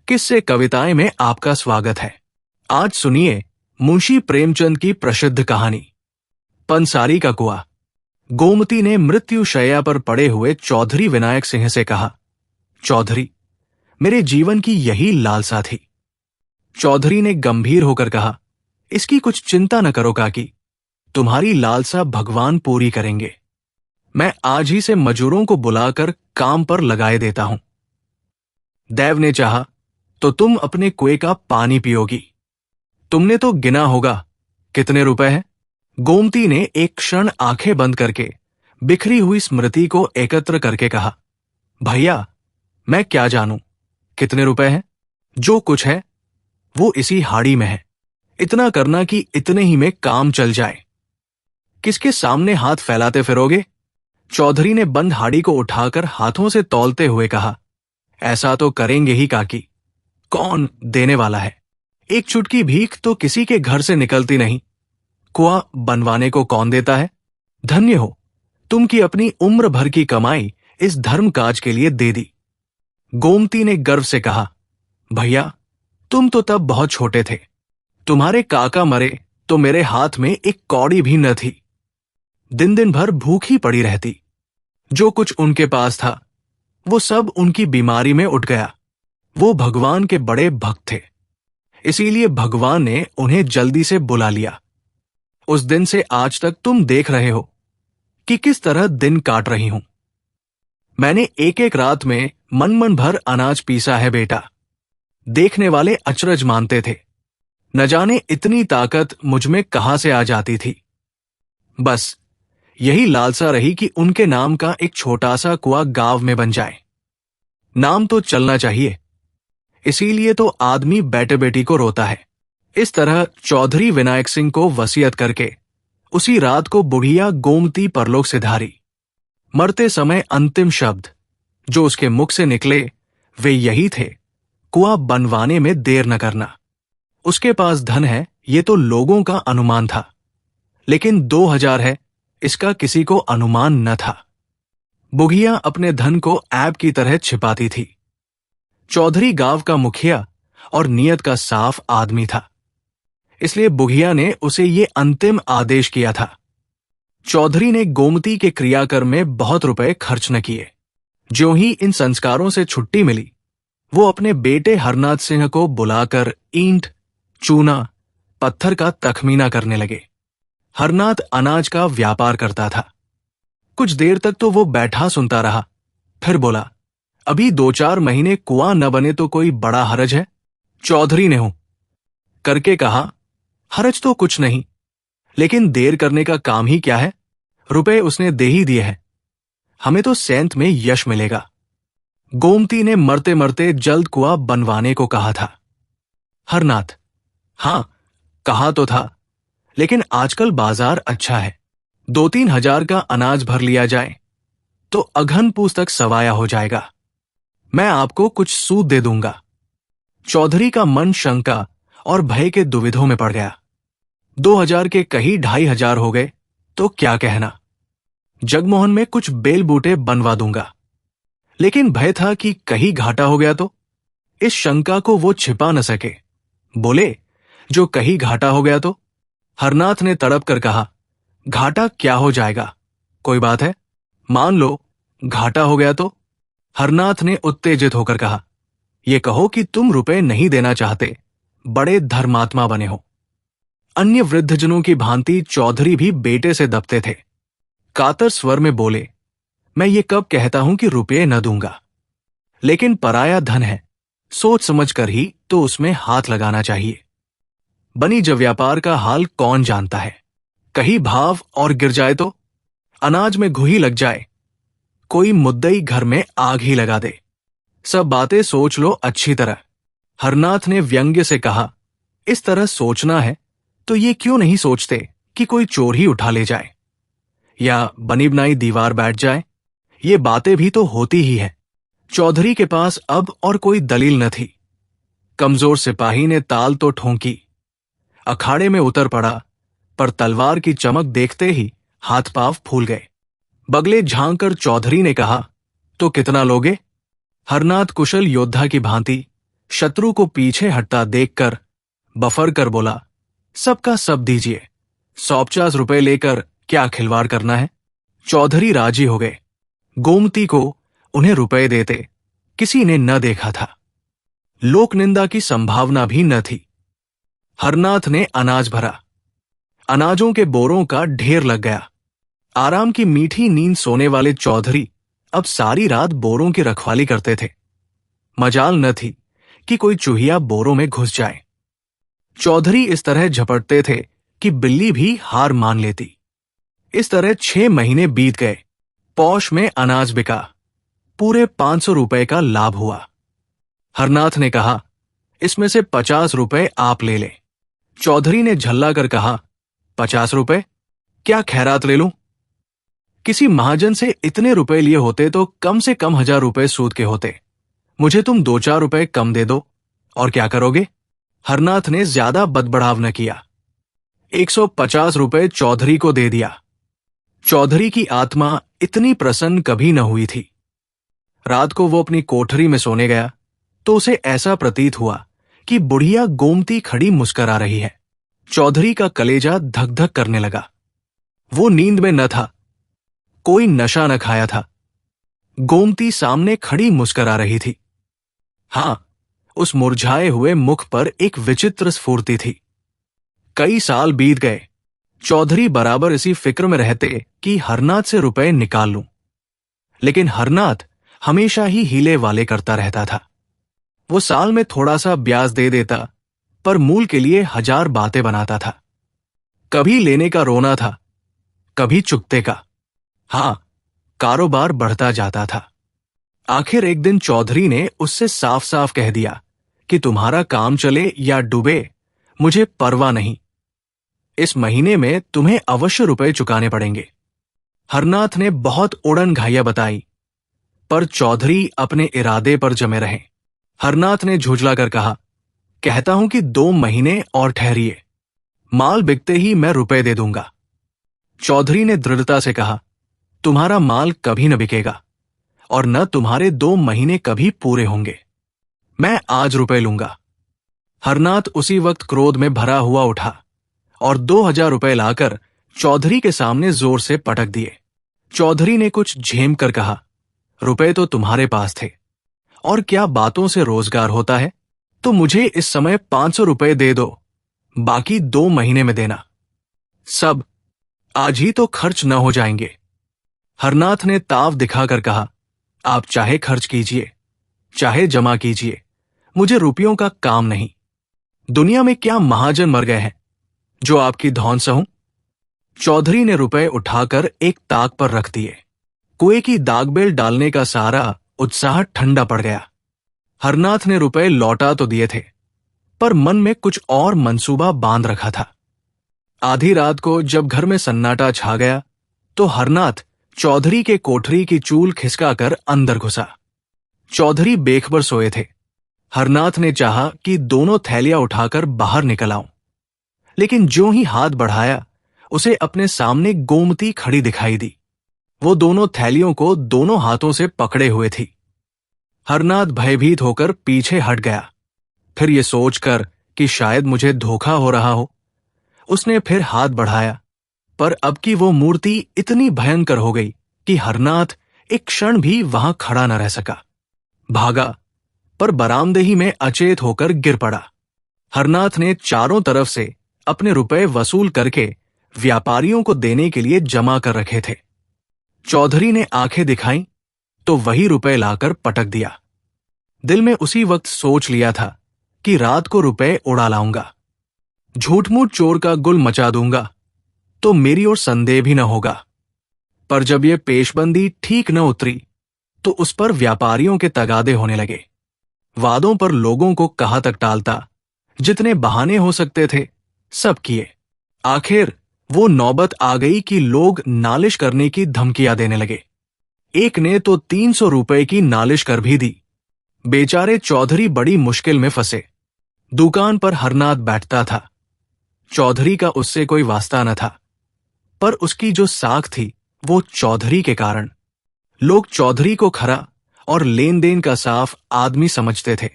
किस्से कविताएं में आपका स्वागत है। आज सुनिए मुंशी प्रेमचंद की प्रसिद्ध कहानी पंसारी का कुआं। गोमती ने मृत्यु शैया पर पड़े हुए चौधरी विनायक सिंह से कहा, चौधरी, मेरे जीवन की यही लालसा थी। चौधरी ने गंभीर होकर कहा, इसकी कुछ चिंता न करो काकी, तुम्हारी लालसा भगवान पूरी करेंगे। मैं आज ही से मजूरों को बुलाकर काम पर लगाए देता हूं। देव ने चाहा तो तुम अपने कुएं का पानी पियोगी। तुमने तो गिना होगा कितने रुपए हैं? गोमती ने एक क्षण आंखें बंद करके बिखरी हुई स्मृति को एकत्र करके कहा, भैया, मैं क्या जानूं कितने रुपए हैं? जो कुछ है वो इसी हाड़ी में है। इतना करना कि इतने ही में काम चल जाए। किसके सामने हाथ फैलाते फिरोगे? चौधरी ने बंद हाड़ी को उठाकर हाथों से तौलते हुए कहा, ऐसा तो करेंगे ही काकी। कौन देने वाला है? एक चुटकी भीख तो किसी के घर से निकलती नहीं। कुआं बनवाने को कौन देता है? धन्य हो तुम की अपनी उम्र भर की कमाई इस धर्म काज के लिए दे दी। गोमती ने गर्व से कहा, भैया, तुम तो तब बहुत छोटे थे। तुम्हारे काका मरे तो मेरे हाथ में एक कौड़ी भी न थी। दिन दिन भर भूखी पड़ी रहती। जो कुछ उनके पास था वो सब उनकी बीमारी में उठ गया। वो भगवान के बड़े भक्त थे, इसीलिए भगवान ने उन्हें जल्दी से बुला लिया। उस दिन से आज तक तुम देख रहे हो कि किस तरह दिन काट रही हूं। मैंने एक एक रात में मन भर अनाज पीसा है बेटा। देखने वाले अचरज मानते थे, न जाने इतनी ताकत मुझ में कहां से आ जाती थी। बस यही लालसा रही कि उनके नाम का एक छोटा सा कुआं गांव में बन जाए। नाम तो चलना चाहिए, इसीलिए तो आदमी बेटे बेटी को रोता है। इस तरह चौधरी विनायक सिंह को वसीयत करके उसी रात को बुढ़िया गोमती परलोक सिधारी। मरते समय अंतिम शब्द जो उसके मुख से निकले वे यही थे, कुआं बनवाने में देर न करना। उसके पास धन है ये तो लोगों का अनुमान था, लेकिन 2000 है इसका किसी को अनुमान न था। बुढ़िया अपने धन को ऐब की तरह छिपाती थी। चौधरी गांव का मुखिया और नियत का साफ आदमी था, इसलिए बुढ़िया ने उसे ये अंतिम आदेश किया था। चौधरी ने गोमती के क्रियाकर्म में बहुत रुपए खर्च न किए। ज्यों ही इन संस्कारों से छुट्टी मिली, वो अपने बेटे हरनाथ सिंह को बुलाकर ईंट, चूना, पत्थर का तखमीना करने लगे। हरनाथ अनाज का व्यापार करता था। कुछ देर तक तो वो बैठा सुनता रहा, फिर बोला, अभी 2-4 महीने कुआं न बने तो कोई बड़ा हरज है? चौधरी ने हूं करके कहा, हरज तो कुछ नहीं, लेकिन देर करने का काम ही क्या है? रुपए उसने दे ही दिए हैं, हमें तो सेंत में यश मिलेगा। गोमती ने मरते मरते जल्द कुआं बनवाने को कहा था। हरनाथ, हां, कहा तो था, लेकिन आजकल बाजार अच्छा है। 2-3 हजार का अनाज भर लिया जाए तो अघन पूस तक सवाया हो जाएगा। मैं आपको कुछ सूद दे दूंगा। चौधरी का मन शंका और भय के दुविधों में पड़ गया। 2000 के कहीं 2500 हो गए तो क्या कहना। जगमोहन में कुछ बेल बूटे बनवा दूंगा, लेकिन भय था कि कहीं घाटा हो गया तो। इस शंका को वो छिपा न सके। बोले, जो कहीं घाटा हो गया तो? हरनाथ ने तड़प कर कहा, घाटा क्या हो जाएगा, कोई बात है, मान लो घाटा हो गया तो? हरनाथ ने उत्तेजित होकर कहा, यह कहो कि तुम रुपए नहीं देना चाहते, बड़े धर्मात्मा बने हो। अन्य वृद्धजनों की भांति चौधरी भी बेटे से दबते थे। कातर स्वर में बोले, मैं ये कब कहता हूं कि रुपये न दूंगा, लेकिन पराया धन है, सोच समझ कर ही तो उसमें हाथ लगाना चाहिए। बनीज व्यापार का हाल कौन जानता है? कहीं भाव और गिर जाए तो? अनाज में घुही लग जाए, कोई मुद्दई घर में आग ही लगा दे। सब बातें सोच लो अच्छी तरह। हरनाथ ने व्यंग्य से कहा, इस तरह सोचना है तो ये क्यों नहीं सोचते कि कोई चोर ही उठा ले जाए या बनी बनाई दीवार बैठ जाए। ये बातें भी तो होती ही है। चौधरी के पास अब और कोई दलील न थी। कमजोर सिपाही ने ताल तो ठोंकी, अखाड़े में उतर पड़ा, पर तलवार की चमक देखते ही हाथ पांव फूल गए। बगले झांक कर चौधरी ने कहा, तो कितना लोगे? हरनाथ कुशल योद्धा की भांति शत्रु को पीछे हटता देखकर बफर कर बोला, सबका सब दीजिए, 150 रुपए लेकर क्या खिलवाड़ करना है। चौधरी राजी हो गए। गोमती को उन्हें रुपए देते किसी ने न देखा था। लोक निंदा की संभावना भी न थी। हरनाथ ने अनाज भरा। अनाजों के बोरों का ढेर लग गया। आराम की मीठी नींद सोने वाले चौधरी अब सारी रात बोरों की रखवाली करते थे। मजाल न थी कि कोई चूहिया बोरों में घुस जाए। चौधरी इस तरह झपटते थे कि बिल्ली भी हार मान लेती। इस तरह 6 महीने बीत गए। पौष में अनाज बिका। पूरे 500 रुपए का लाभ हुआ। हरनाथ ने कहा, इसमें से 50 रुपए आप ले लें। चौधरी ने झल्ला कर कहा, 50 रुपए? क्या खैरात ले लूं? किसी महाजन से इतने रुपए लिए होते तो कम से कम 1000 रुपए सूद के होते। मुझे तुम 2-4 रुपए कम दे दो, और क्या करोगे? हरनाथ ने ज्यादा बदबड़ाव न किया। 150 रुपए चौधरी को दे दिया। चौधरी की आत्मा इतनी प्रसन्न कभी न हुई थी। रात को वो अपनी कोठरी में सोने गया तो उसे ऐसा प्रतीत हुआ कि बुढ़िया गोमती खड़ी मुस्करा रही है। चौधरी का कलेजा धक धक करने लगा। वो नींद में न था, कोई नशा न खाया था। गोमती सामने खड़ी मुस्करा रही थी। हां, उस मुरझाए हुए मुख पर एक विचित्र स्फूर्ति थी। कई साल बीत गए। चौधरी बराबर इसी फिक्र में रहते कि हरनाथ से रुपए निकाल लूं, लेकिन हरनाथ हमेशा ही हीले वाले करता रहता था। वो साल में थोड़ा सा ब्याज दे देता, पर मूल के लिए 1000 बातें बनाता था। कभी लेने का रोना था, कभी चुकते का। हां, कारोबार बढ़ता जाता था। आखिर एक दिन चौधरी ने उससे साफ साफ कह दिया कि तुम्हारा काम चले या डूबे, मुझे परवाह नहीं। इस महीने में तुम्हें अवश्य रुपए चुकाने पड़ेंगे। हरनाथ ने बहुत उड़न घाइयां बताई, पर चौधरी अपने इरादे पर जमे रहे। हरनाथ ने झुंझलाकर कहा, कहता हूं कि 2 महीने और ठहरिए, माल बिकते ही मैं रुपए दे दूंगा। चौधरी ने दृढ़ता से कहा, तुम्हारा माल कभी न बिकेगा और न तुम्हारे 2 महीने कभी पूरे होंगे। मैं आज रुपए लूंगा। हरनाथ उसी वक्त क्रोध में भरा हुआ उठा और 2000 रुपए लाकर चौधरी के सामने जोर से पटक दिए। चौधरी ने कुछ झेम कर कहा, रुपए तो तुम्हारे पास थे और क्या बातों से रोजगार होता है, तो मुझे इस समय 500 रुपए दे दो, बाकी 2 महीने में देना। सब आज ही तो खर्च न हो जाएंगे। हरनाथ ने ताव दिखाकर कहा, आप चाहे खर्च कीजिए, चाहे जमा कीजिए, मुझे रुपयों का काम नहीं। दुनिया में क्या महाजन मर गए हैं जो आपकी धौन सहूं। चौधरी ने रुपए उठाकर एक ताक पर रख दिए। कुएं की दागबेल डालने का सारा उत्साह ठंडा पड़ गया। हरनाथ ने रुपए लौटा तो दिए थे, पर मन में कुछ और मंसूबा बांध रखा था। आधी रात को जब घर में सन्नाटा छा गया तो हरनाथ चौधरी के कोठरी की चूल खिसकाकर अंदर घुसा। चौधरी बेखबर सोए थे। हरनाथ ने चाहा कि दोनों थैलियां उठाकर बाहर निकल आऊं, लेकिन ज्यों ही हाथ बढ़ाया उसे अपने सामने गोमती खड़ी दिखाई दी। वो दोनों थैलियों को दोनों हाथों से पकड़े हुए थी। हरनाथ भयभीत होकर पीछे हट गया। फिर ये सोचकर कि शायद मुझे धोखा हो रहा हो, उसने फिर हाथ बढ़ाया, पर अब की वो मूर्ति इतनी भयंकर हो गई कि हरनाथ एक क्षण भी वहां खड़ा न रह सका। भागा, पर बरामदे ही में अचेत होकर गिर पड़ा। हरनाथ ने चारों तरफ से अपने रुपए वसूल करके व्यापारियों को देने के लिए जमा कर रखे थे। चौधरी ने आंखें दिखाईं तो वही रुपए लाकर पटक दिया। दिल में उसी वक्त सोच लिया था कि रात को रुपए उड़ा लाऊंगा, झूठ-मूठ चोर का गुल मचा दूंगा, तो मेरी ओर संदेह भी न होगा। पर जब ये पेशबंदी ठीक न उतरी तो उस पर व्यापारियों के तगादे होने लगे। वादों पर लोगों को कहाँ तक टालता, जितने बहाने हो सकते थे सब किए। आखिर वो नौबत आ गई कि लोग नालिश करने की धमकियां देने लगे। एक ने तो 300 रुपए की नालिश कर भी दी। बेचारे चौधरी बड़ी मुश्किल में फंसे। दुकान पर हरनाथ बैठता था। चौधरी का उससे कोई वास्ता न था, पर उसकी जो साख थी वो चौधरी के कारण। लोग चौधरी को खरा और लेन देन का साफ आदमी समझते थे।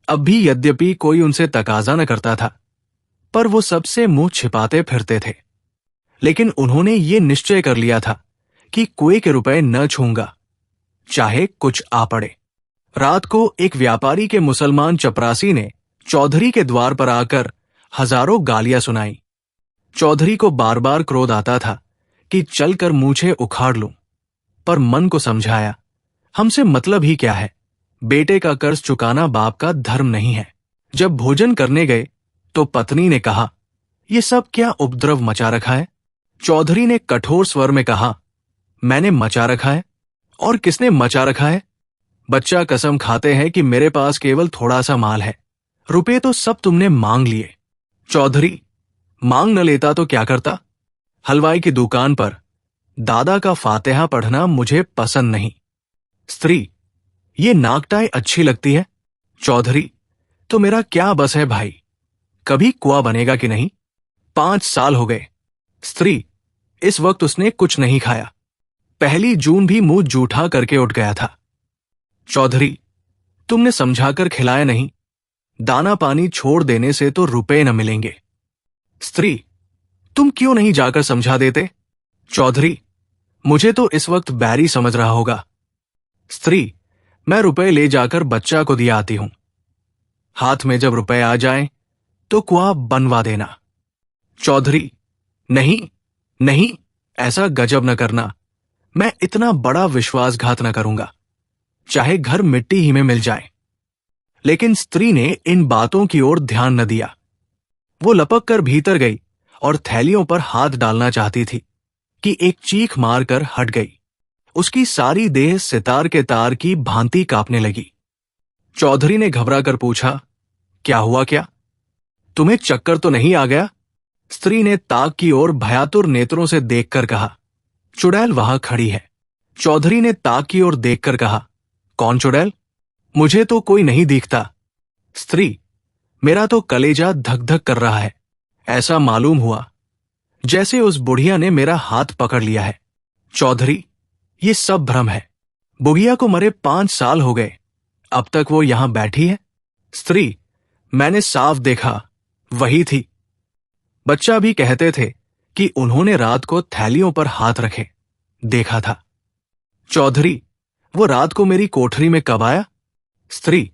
अब भी यद्यपि कोई उनसे तकाजा न करता था, पर वो सबसे मुंह छिपाते फिरते थे। लेकिन उन्होंने ये निश्चय कर लिया था कि कुएं के रुपए न छूंगा, चाहे कुछ आ पड़े। रात को एक व्यापारी के मुसलमान चपरासी ने चौधरी के द्वार पर आकर हजारों गालियां सुनाई। चौधरी को बार बार क्रोध आता था कि चलकर मूछें उखाड़ लूं, पर मन को समझाया, हमसे मतलब ही क्या है, बेटे का कर्ज चुकाना बाप का धर्म नहीं है। जब भोजन करने गए तो पत्नी ने कहा, ये सब क्या उपद्रव मचा रखा है? चौधरी ने कठोर स्वर में कहा, मैंने मचा रखा है? और किसने मचा रखा है? बच्चा कसम खाते हैं कि मेरे पास केवल थोड़ा सा माल है, रुपए तो सब तुमने मांग लिए। चौधरी, मांग न लेता तो क्या करता? हलवाई की दुकान पर दादा का फातिहा पढ़ना मुझे पसंद नहीं। स्त्री, ये नाकटाई अच्छी लगती है? चौधरी, तो मेरा क्या बस है भाई, कभी कुआं बनेगा कि नहीं? 5 साल हो गए। स्त्री, इस वक्त उसने कुछ नहीं खाया, 1 जून भी मुंह जूठा करके उठ गया था। चौधरी, तुमने समझाकर खिलाया नहीं, दाना पानी छोड़ देने से तो रुपए न मिलेंगे। स्त्री, तुम क्यों नहीं जाकर समझा देते? चौधरी, मुझे तो इस वक्त बैरी समझ रहा होगा। स्त्री, मैं रुपए ले जाकर बच्चा को दिया आती हूं। हाथ में जब रुपए आ जाएं तो कुआं बनवा देना। चौधरी, नहीं नहीं, ऐसा गजब न करना, मैं इतना बड़ा विश्वासघात न करूंगा, चाहे घर मिट्टी ही में मिल जाए। लेकिन स्त्री ने इन बातों की ओर ध्यान न दिया। वो लपक कर भीतर गई और थैलियों पर हाथ डालना चाहती थी कि एक चीख मारकर हट गई। उसकी सारी देह सितार के तार की भांति कांपने लगी। चौधरी ने घबरा कर पूछा, क्या हुआ? क्या तुम्हें चक्कर तो नहीं आ गया? स्त्री ने ताक की ओर भयातुर नेत्रों से देखकर कहा, चुड़ैल वहां खड़ी है। चौधरी ने ताक की ओर देखकर कहा, कौन चुड़ैल? मुझे तो कोई नहीं दिखता। स्त्री, मेरा तो कलेजा धक धक कर रहा है, ऐसा मालूम हुआ जैसे उस बुढ़िया ने मेरा हाथ पकड़ लिया है। चौधरी, ये सब भ्रम है, बुढ़िया को मरे 5 साल हो गए, अब तक वो यहां बैठी है। स्त्री, मैंने साफ देखा, वही थी। बच्चा भी कहते थे कि उन्होंने रात को थैलियों पर हाथ रखे, देखा था। चौधरी, वो रात को मेरी कोठरी में कब आया? स्त्री,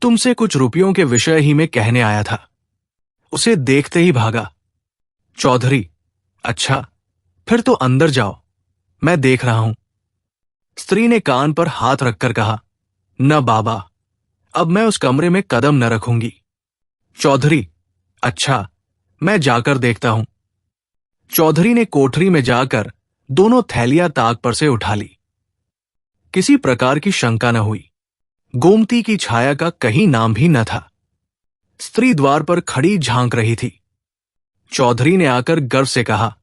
तुमसे कुछ रुपयों के विषय ही में कहने आया था, उसे देखते ही भागा। चौधरी, अच्छा, फिर तो अंदर जाओ, मैं देख रहा हूं। स्त्री ने कान पर हाथ रखकर कहा, न बाबा, अब मैं उस कमरे में कदम न रखूंगी। चौधरी, अच्छा, मैं जाकर देखता हूं। चौधरी ने कोठरी में जाकर दोनों थैलियां ताक पर से उठा ली। किसी प्रकार की शंका न हुई, गोमती की छाया का कहीं नाम भी न था। स्त्री द्वार पर खड़ी झांक रही थी। चौधरी ने आकर गर्व से कहा,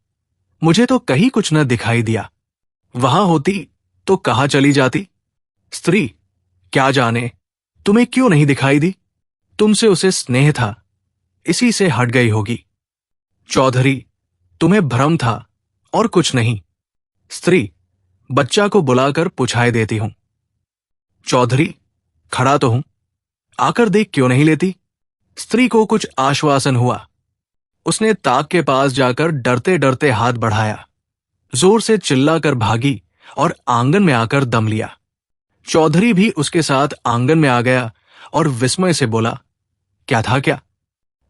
मुझे तो कहीं कुछ न दिखाई दिया, वहां होती तो कहां चली जाती? स्त्री, क्या जाने तुम्हें क्यों नहीं दिखाई दी, तुमसे उसे स्नेह था, इसी से हट गई होगी। चौधरी, तुम्हें भ्रम था और कुछ नहीं। स्त्री, बच्चा को बुलाकर पुछाए देती हूं। चौधरी, खड़ा तो हूं, आकर देख क्यों नहीं लेती? स्त्री को कुछ आश्वासन हुआ। उसने ताक के पास जाकर डरते डरते हाथ बढ़ाया, जोर से चिल्लाकर भागी और आंगन में आकर दम लिया। चौधरी भी उसके साथ आंगन में आ गया और विस्मय से बोला, क्या था क्या?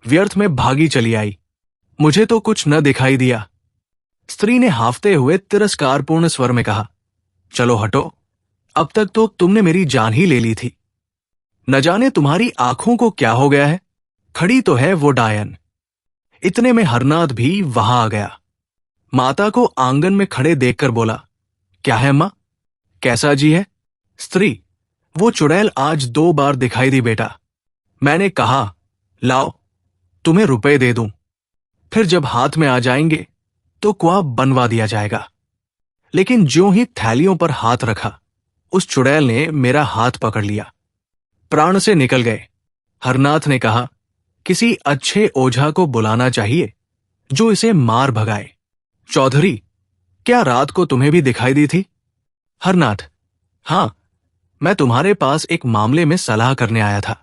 व्यर्थ में भागी चली आई, मुझे तो कुछ न दिखाई दिया। स्त्री ने हाफते हुए तिरस्कारपूर्ण स्वर में कहा, चलो हटो, अब तक तो तुमने मेरी जान ही ले ली थी। न जाने तुम्हारी आंखों को क्या हो गया है, खड़ी तो है वो डायन। इतने में हरनाथ भी वहां आ गया। माता को आंगन में खड़े देखकर बोला, क्या है मां, कैसा जी है? स्त्री, वो चुड़ैल आज 2 बार दिखाई दी बेटा, मैंने कहा लाओ तुम्हें रुपए दे दूं, फिर जब हाथ में आ जाएंगे तो कुआं बनवा दिया जाएगा। लेकिन ज्यों ही थैलियों पर हाथ रखा, उस चुड़ैल ने मेरा हाथ पकड़ लिया, प्राण से निकल गए। हरनाथ ने कहा, किसी अच्छे ओझा को बुलाना चाहिए जो इसे मार भगाए। चौधरी, क्या रात को तुम्हें भी दिखाई दी थी? हरनाथ, हां, मैं तुम्हारे पास एक मामले में सलाह करने आया था।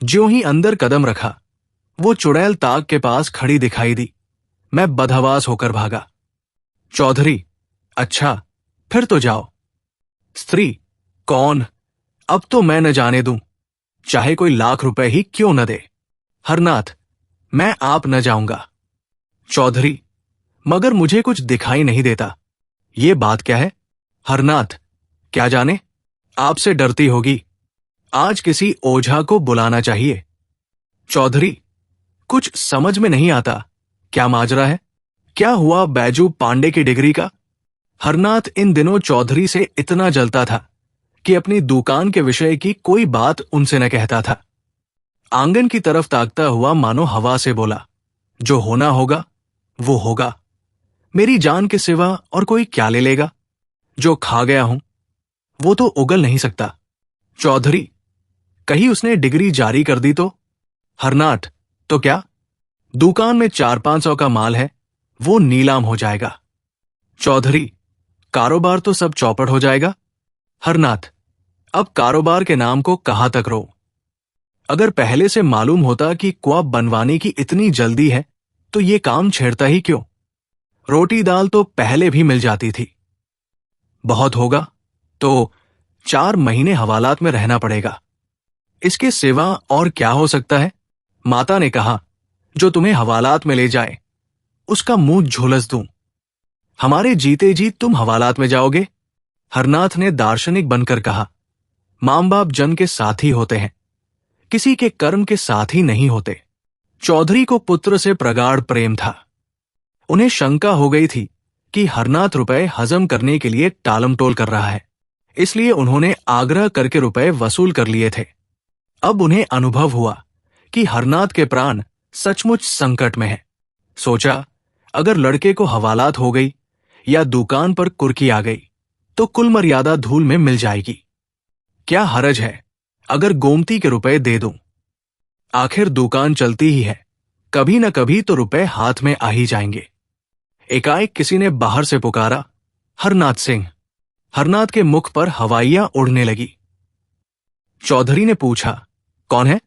ज्यों ही अंदर कदम रखा, वो चुड़ैल ताक के पास खड़ी दिखाई दी। मैं बदहवास होकर भागा। चौधरी, अच्छा, फिर तो जाओ। स्त्री, कौन? अब तो मैं न जाने दूं, चाहे कोई लाख रुपए ही क्यों न दे। हरनाथ, मैं आप न जाऊंगा। चौधरी, मगर मुझे कुछ दिखाई नहीं देता, ये बात क्या है? हरनाथ, क्या जाने, आपसे डरती होगी, आज किसी ओझा को बुलाना चाहिए। चौधरी, कुछ समझ में नहीं आता, क्या माजरा है? क्या हुआ बैजू पांडे की डिग्री का? हरनाथ इन दिनों चौधरी से इतना जलता था कि अपनी दुकान के विषय की कोई बात उनसे न कहता था। आंगन की तरफ ताकता हुआ मानो हवा से बोला, जो होना होगा वो होगा, मेरी जान के सिवा और कोई क्या ले लेगा? जो खा गया हूं वो तो उगल नहीं सकता। चौधरी, कहीं उसने डिग्री जारी कर दी तो? हरनाथ, तो क्या? दुकान में 400-500 का माल है, वो नीलाम हो जाएगा। चौधरी, कारोबार तो सब चौपट हो जाएगा। हरनाथ, अब कारोबार के नाम को कहां तक रो? अगर पहले से मालूम होता कि कुआं बनवाने की इतनी जल्दी है तो ये काम छेड़ता ही क्यों? रोटी दाल तो पहले भी मिल जाती थी। बहुत होगा तो 4 महीने हवालात में रहना पड़ेगा, इसके सिवा और क्या हो सकता है? माता ने कहा, जो तुम्हें हवालात में ले जाए उसका मुंह झुलस दूं। हमारे जीते जी तुम हवालात में जाओगे? हरनाथ ने दार्शनिक बनकर कहा, मां बाप जन के साथ ही होते हैं, किसी के कर्म के साथ ही नहीं होते। चौधरी को पुत्र से प्रगाढ़ प्रेम था। उन्हें शंका हो गई थी कि हरनाथ रुपए हजम करने के लिए टालमटोल कर रहा है, इसलिए उन्होंने आग्रह करके रुपए वसूल कर लिए थे। अब उन्हें अनुभव हुआ कि हरनाथ के प्राण सचमुच संकट में हैं। सोचा, अगर लड़के को हवालात हो गई या दुकान पर कुर्की आ गई तो कुल मर्यादा धूल में मिल जाएगी। क्या हरज है अगर गोमती के रुपए दे दूं? आखिर दुकान चलती ही है, कभी न कभी तो रुपए हाथ में आ ही जाएंगे। एकाएक किसी ने बाहर से पुकारा, हरनाथ सिंह। हरनाथ के मुख पर हवाइयां उड़ने लगी। चौधरी ने पूछा, कौन है?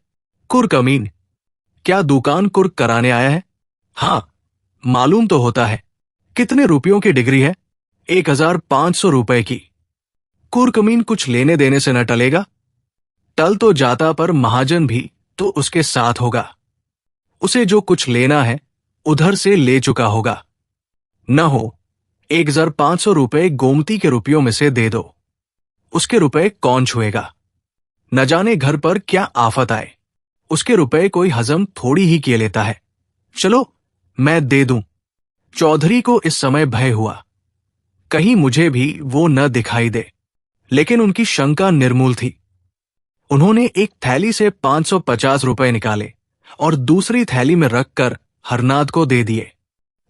कुर्क अमीन। क्या दुकान कुर्क कराने आया है? हां, मालूम तो होता है। कितने रुपयों की डिग्री है? 1500 रुपए की। कुर्क अमीन कुछ लेने देने से न टलेगा? टल तो जाता पर महाजन भी तो उसके साथ होगा। उसे जो कुछ लेना है उधर से ले चुका होगा। न हो 1500 रुपए गोमती के रुपयों में से दे दो, उसके रुपए कौन छुएगा? न जाने घर पर क्या आफत आए, उसके रुपए कोई हजम थोड़ी ही किए लेता है। चलो मैं दे दूं। चौधरी को इस समय भय हुआ, कहीं मुझे भी वो न दिखाई दे, लेकिन उनकी शंका निर्मूल थी। उन्होंने एक थैली से 550 रुपए निकाले और दूसरी थैली में रखकर हरनाथ को दे दिए।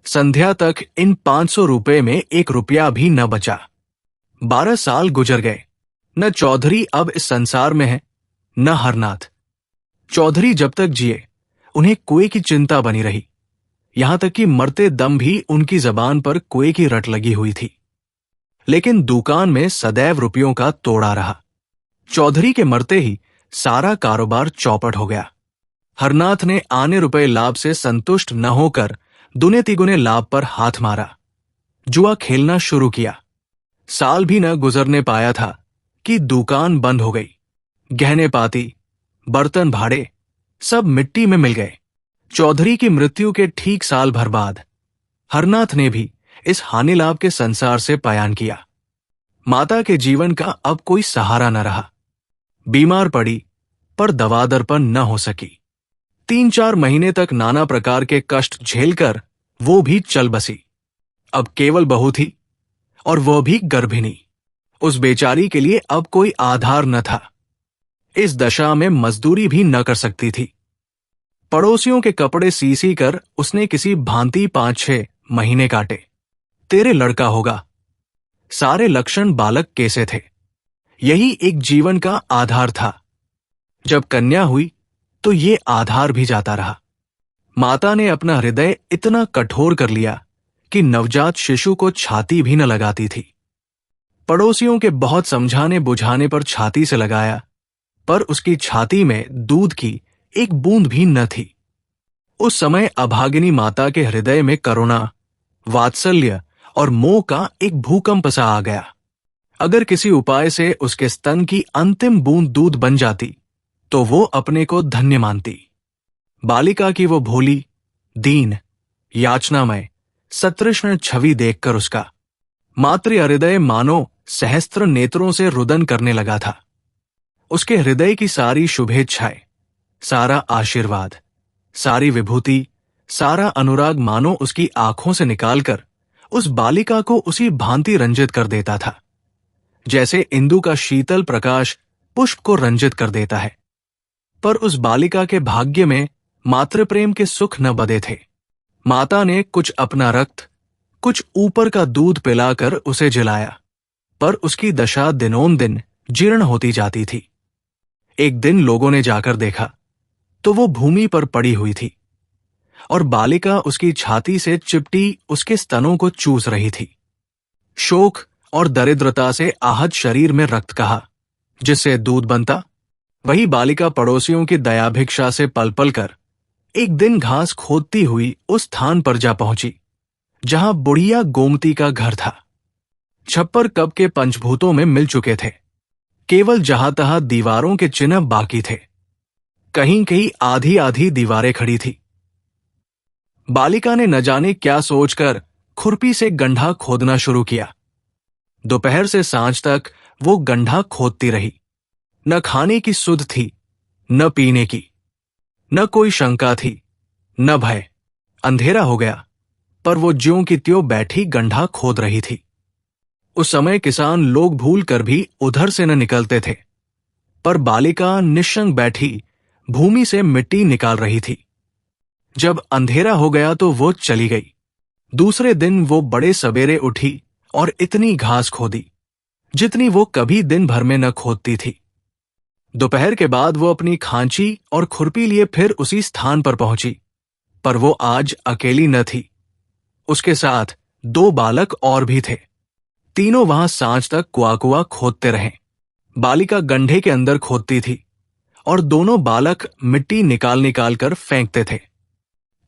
संध्या तक इन 500 रुपए में 1 रुपया भी न बचा। 12 साल गुजर गए। न चौधरी अब इस संसार में है, न हरनाथ। चौधरी जब तक जिए उन्हें कुएं की चिंता बनी रही, यहां तक कि मरते दम भी उनकी जबान पर कुएं की रट लगी हुई थी। लेकिन दुकान में सदैव रुपयों का तोड़ा रहा। चौधरी के मरते ही सारा कारोबार चौपट हो गया। हरनाथ ने आने रुपए लाभ से संतुष्ट न होकर दुने तिगुने लाभ पर हाथ मारा, जुआ खेलना शुरू किया। साल भी न गुजरने पाया था कि दुकान बंद हो गई। गहने पाती, बर्तन भाड़े सब मिट्टी में मिल गए। चौधरी की मृत्यु के ठीक साल भर बाद हरनाथ ने भी इस हानि लाभ के संसार से पलायन किया। माता के जीवन का अब कोई सहारा न रहा। बीमार पड़ी पर दवा दर्पण न हो सकी। 3-4 महीने तक नाना प्रकार के कष्ट झेलकर वो भी चल बसी। अब केवल बहू थी और वह भी गर्भिणी। उस बेचारी के लिए अब कोई आधार न था। इस दशा में मजदूरी भी न कर सकती थी। पड़ोसियों के कपड़े सी कर उसने किसी भांति 5-6 महीने काटे। तेरे लड़का होगा। सारे लक्षण बालक कैसे थे। यही एक जीवन का आधार था। जब कन्या हुई तो ये आधार भी जाता रहा। माता ने अपना हृदय इतना कठोर कर लिया कि नवजात शिशु को छाती भी न लगाती थी। पड़ोसियों के बहुत समझाने बुझाने पर छाती से लगाया, पर उसकी छाती में दूध की एक बूंद भी न थी। उस समय अभागिनी माता के हृदय में करुणा, वात्सल्य और मोह का एक भूकंप सा आ गया। अगर किसी उपाय से उसके स्तन की अंतिम बूंद दूध बन जाती तो वो अपने को धन्य मानती। बालिका की वो भोली, दीन, याचनामय, सतृष्ण छवि देखकर उसका मातृ हृदय मानो सहस्त्र नेत्रों से रुदन करने लगा था। उसके हृदय की सारी शुभेच्छाएं, सारा आशीर्वाद, सारी विभूति, सारा अनुराग मानो उसकी आंखों से निकालकर उस बालिका को उसी भांति रंजित कर देता था जैसे इंदु का शीतल प्रकाश पुष्प को रंजित कर देता है। पर उस बालिका के भाग्य में मातृप्रेम के सुख न बदे थे। माता ने कुछ अपना रक्त, कुछ ऊपर का दूध पिलाकर उसे जिलाया, पर उसकी दशा दिनों-दिन जीर्ण होती जाती थी। एक दिन लोगों ने जाकर देखा तो वो भूमि पर पड़ी हुई थी और बालिका उसकी छाती से चिपटी उसके स्तनों को चूस रही थी। शोक और दरिद्रता से आहत शरीर में रक्त कहा, जिससे दूध बनता। वही बालिका पड़ोसियों की दयाभिक्षा से पल पल कर एक दिन घास खोदती हुई उस स्थान पर जा पहुंची जहां बुढ़िया गोमती का घर था। छप्पर कब के पंचभूतों में मिल चुके थे, केवल जहां तहां दीवारों के चिन्ह बाकी थे। कहीं कहीं आधी आधी दीवारें खड़ी थी। बालिका ने न जाने क्या सोचकर खुरपी से गड्ढा खोदना शुरू किया। दोपहर से सांझ तक वो गड्ढा खोदती रही। न खाने की सुध थी, न पीने की, न कोई शंका थी, न भय। अंधेरा हो गया, पर वो ज्यों की त्यों बैठी गड्ढा खोद रही थी। उस समय किसान लोग भूल कर भी उधर से न निकलते थे, पर बालिका निश्चंग बैठी भूमि से मिट्टी निकाल रही थी। जब अंधेरा हो गया तो वो चली गई। दूसरे दिन वो बड़े सवेरे उठी और इतनी घास खोदी जितनी वो कभी दिन भर में न खोदती थी। दोपहर के बाद वो अपनी खांची और खुरपी लिए फिर उसी स्थान पर पहुंची, पर वो आज अकेली न थी। उसके साथ 2 बालक और भी थे। तीनों वहां सांझ तक कुआ खोदते रहे। बालिका गड्ढे के अंदर खोदती थी और दोनों बालक मिट्टी निकाल निकाल कर फेंकते थे।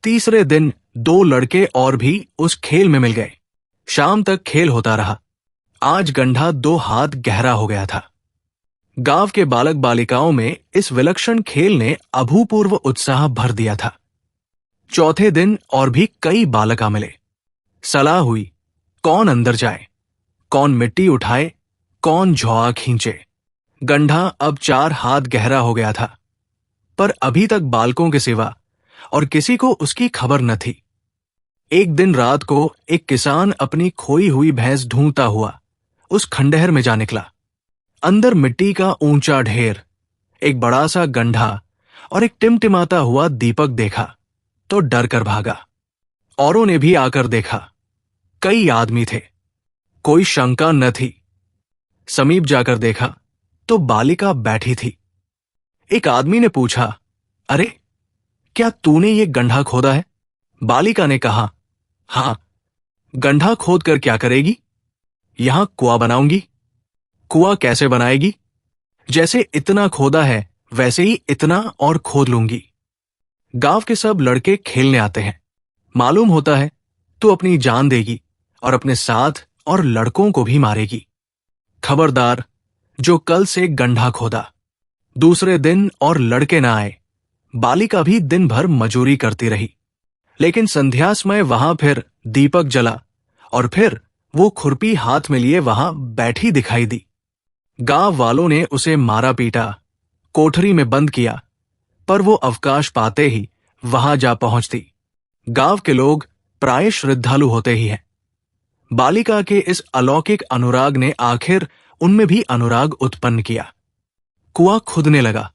तीसरे दिन 2 लड़के और भी उस खेल में मिल गए। शाम तक खेल होता रहा। आज गड्ढा 2 हाथ गहरा हो गया था। गांव के बालक बालिकाओं में इस विलक्षण खेल ने अभूतपूर्व उत्साह भर दिया था। चौथे दिन और भी कई बालक आ मिले। सलाह हुई, कौन अंदर जाए, कौन मिट्टी उठाए, कौन झोआ खींचे। गड्ढा अब 4 हाथ गहरा हो गया था, पर अभी तक बालकों के सिवा और किसी को उसकी खबर न थी। एक दिन रात को एक किसान अपनी खोई हुई भैंस ढूंढता हुआ उस खंडहर में जा निकला। अंदर मिट्टी का ऊंचा ढेर, एक बड़ा सा गड्ढा और एक टिमटिमाता हुआ दीपक देखा तो डर कर भागा। औरों ने भी आकर देखा। कई आदमी थे, कोई शंका न थी। समीप जाकर देखा तो बालिका बैठी थी। एक आदमी ने पूछा, अरे क्या तूने ये गड्ढा खोदा है? बालिका ने कहा, हां। गड्ढा खोद कर क्या करेगी? यहां कुआं बनाऊंगी। कुआं कैसे बनाएगी? जैसे इतना खोदा है वैसे ही इतना और खोद लूंगी। गांव के सब लड़के खेलने आते हैं। मालूम होता है तू अपनी जान देगी और अपने साथ और लड़कों को भी मारेगी। खबरदार, जो कल से गड्ढा खोदा, दूसरे दिन और लड़के ना आए। बालिका भी दिन भर मजूरी करती रही, लेकिन संध्या समय वहां फिर दीपक जला और फिर वो खुरपी हाथ में लिए वहां बैठी दिखाई दी। गांव वालों ने उसे मारा पीटा, कोठरी में बंद किया, पर वो अवकाश पाते ही वहां जा पहुंचती। गांव के लोग प्राय श्रद्धालु होते ही हैं। बालिका के इस अलौकिक अनुराग ने आखिर उनमें भी अनुराग उत्पन्न किया। कुआं खुदने लगा।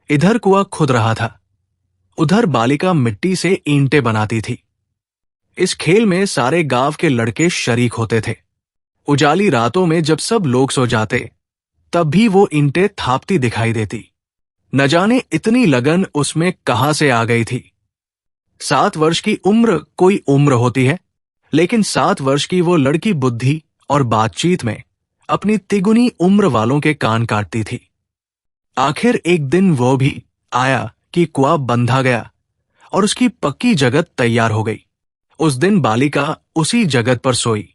इधर कुआं खुद रहा था, उधर बालिका मिट्टी से ईंटें बनाती थी। इस खेल में सारे गांव के लड़के शरीक होते थे। उजाली रातों में जब सब लोग सो जाते, तब भी वो ईंटें थापती दिखाई देती। न जाने इतनी लगन उसमें कहां से आ गई थी। 7 वर्ष की उम्र कोई उम्र होती है, लेकिन 7 वर्ष की वो लड़की बुद्धि और बातचीत में अपनी तिगुनी उम्र वालों के कान काटती थी। आखिर एक दिन वो भी आया कि कुआं बंधा गया और उसकी पक्की जगत तैयार हो गई। उस दिन बालिका उसी जगत पर सोई।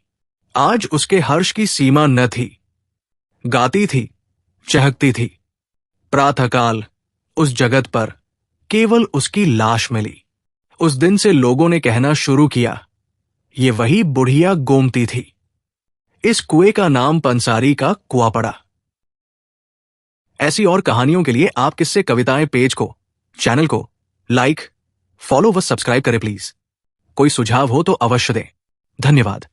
आज उसके हर्ष की सीमा न थी। गाती थी, चहकती थी। प्रातःकाल उस जगत पर केवल उसकी लाश मिली। उस दिन से लोगों ने कहना शुरू किया, ये वही बुढ़िया गोमती थी। इस कुएं का नाम पंसारी का कुआं पड़ा। ऐसी और कहानियों के लिए आप किससे कविताएं पेज को, चैनल को लाइक, फॉलो व सब्सक्राइब करें प्लीज। कोई सुझाव हो तो अवश्य दें। धन्यवाद।